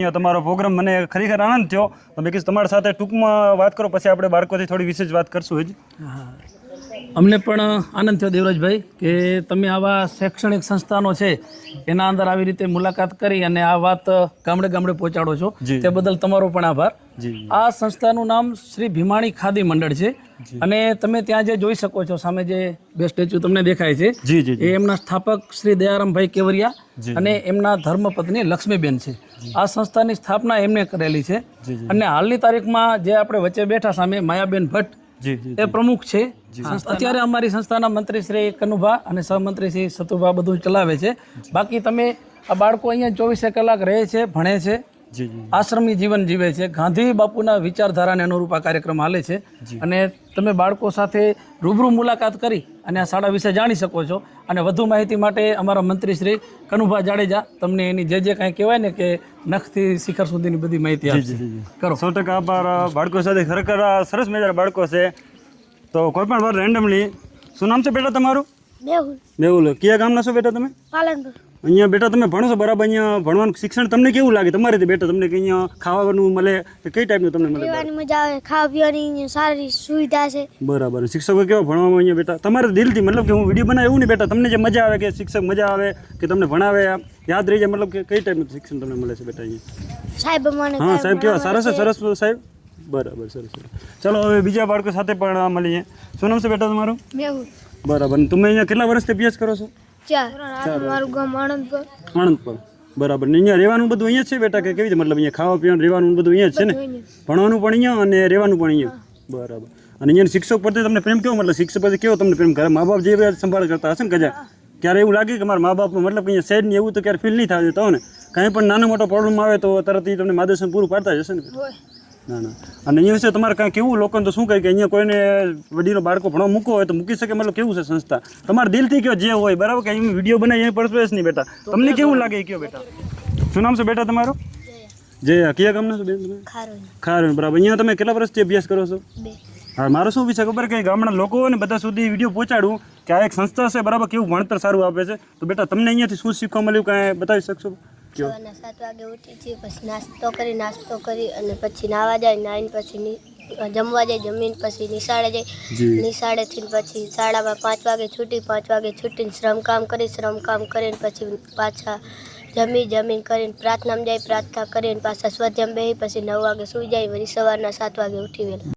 તમારો પ્રોગ્રામ મને ખરેખર આનંદ થયો તો મેં કીધું તમારી સાથે ટૂંકમાં વાત કરો પછી આપણે બાળકોથી થોડી વિશેષ વાત કરશું હજી. અમને પણ આનંદ થયો દેવરાજભાઈ કે તમે આવા શૈક્ષણિક સંસ્થાનો છે એના અંદર આવી રીતે મુલાકાત કરી અને આ વાત ગામડે ગામડે પહોંચાડો છો તે બદલ તમારો પણ આભાર. આ સંસ્થાનું નામ શ્રી ભીમાણી ખાદી મંડળ છે અને તમે ત્યાં જે જોઈ શકો છો સામે જે બે સ્ટેચ્યુ તમને દેખાય છે એ એમના સ્થાપક શ્રી દયારામભાઈ કેવરિયા અને એમના ધર્મપત્ની લક્ષ્મીબેન છે. આ સંસ્થાની સ્થાપના એમને કરેલી છે અને હાલની તારીખમાં જે આપણે વચ્ચે બેઠા સામે માયાબેન ભટ્ટ એ પ્રમુખ છે. અત્યારે અમારી સંસ્થાના મંત્રી શ્રી કનુભા અને સહમંત્રી શ્રી સતુભા બધું ચલાવે છે. બાકી તમે આ બાળકો અહીંયા 24 કલાક રહે છે, ભણે છે, આશ્રમી જીવન જીવે છે. ગાંધી બાપુના વિચારધારાને અનુરૂપ આ કાર્યક્રમ હાલે છે અને તમે બાળકો સાથે રૂબરૂ મુલાકાત કરી અને આ શાળા વિશે જાણી શકો છો. અને વધુ માહિતી માટે અમારા મંત્રી શ્રી કનુભા જાડેજા તમને એની જે કાંઈ કહેવાય ને કે નખથી શિખર સુધીની બધી માહિતી આપશે. કરો 100% આભાર. બાળકો સાથે ખરેખર સરસ મજાના બાળકો છે. તો કોઈ પણ વાર રેન્ડમલી શું નામ છે બેટા તમારું? મેહુલ. કયા ગામના છો બેટા તમે? પાલનપુર. અહીંયા બેટા તમે ભણો છો બરાબર? અહીંયા ભણવાનું શિક્ષણ તમને કેવું લાગે તમારે બેટા? તમને કે અહીંયા ખાવાનું મળે કે કઈ ટાઈપનું તમને મળે? પીવાની મજા આવે, ખાવા પીવાની સારી સુવિધા છે. બરાબર. શિક્ષકો કેવા ભણવામાં અહીંયા બેટા? તમારે દિલથી મતલબ કે હું વિડીયો બનાવ એવું નહીં બેટા, તમને જે મજા આવે કે શિક્ષક મજા આવે કે તમને ભણાવે યાદ રહી જાય, મતલબ કે કઈ ટાઈપનું શિક્ષણ તમને મળે છે બેટા અહીંયા? સાહેબ મને હા સાહેબ કેવા સારા છે? સરસ સાહેબ. બરાબર, સરસ. ચાલો હવે બીજા બાળકો સાથે પણ મળીએ. શું નામ છે બેટા તમારું? મેહુલ. બરાબર. તમે અહીંયા કેટલા વર્ષથી અભ્યાસ કરો છો? 4. મારું ગામ આણંદપુર. આણંદપુર. બરાબર. ને અહીંયા રહેવાનું બધું અહીંયા જ છે બેટા કે કેવી રીતે? મતલબ અહીંયા ખાવા પીવાનું રહેવાનું બધું અહીંયા જ છે ને? ભણવાનું પણ અહીંયા અને રહેવાનું પણ અહીંયા. બરાબર. અને અહીંયા શિક્ષક પ્રત્યે તમને પ્રેમ કેવો? મતલબ શિક્ષક પ્રત્યે કેવો તમને પ્રેમ કરે? મા બાપ જે સંભાળ કરતા હશે ને કદાચ ક્યારે એવું લાગે કે મારા મા બાપનું મતલબ અહીંયા શહેર ને એવું તો ક્યારે ફીલ નહીં થાય દેતો ને? કાંઈ પણ નાનો મોટો પ્રોબ્લેમ આવે તો તરત તમને માર્ગદર્શન પૂરું પાડતા જ હશે ને? ના. અને અહીંયા વિશે તમારે કાંઈ કેવું લોકોને તો શું કહે કે અહીંયા કોઈને વડીલો બાળકો ભણવા મૂકો હોય તો મૂકી શકે? મતલબ કેવું છે સંસ્થા? તમારા દિલથી કયો જે હોય બરાબર કે અહીં વિડીયો બનાવી અહીં પરસ્પેસ નહીં બેટા. તમને કેવું લાગે એ કયો બેટા? શું નામ છે બેટા તમારું? જય. કયા ગામના છો બેન તમે? ખારોઈ. બરાબર. અહીંયા તમે કેટલા વર્ષથી અભ્યાસ કરો છો? 2. હા, મારો શું વિચાર ખબર કે ગામના લોકો ને બધા સુધી વિડીયો પહોંચાડું કે આ એક સંસ્થા છે બરાબર, કેવું ભણતર સારું આપે છે. તો બેટા તમને અહીંયાથી શું શીખવા મળ્યું કાંઈ બતાવી શકશો? સવારના 7 વાગે ઉઠી છીએ, પછી નાસ્તો કરી અને પછી નાવા જાય, નાહીને પછી જમવા જાય, જમીને પછી નિશાળે જાય, નિશાળેથી પછી શાળામાં 5 વાગે છૂટી, 5 વાગે છૂટીને શ્રમકામ કરીને પછી પાછા જમીન કરીને પ્રાર્થનામાં જાય, પ્રાર્થના કરીને પાછા સ્વાધ્યાયમાં બેસી પછી 9 વાગે સૂઈ જાય, વળી સવારના 7 વાગે ઉઠી વહેલા.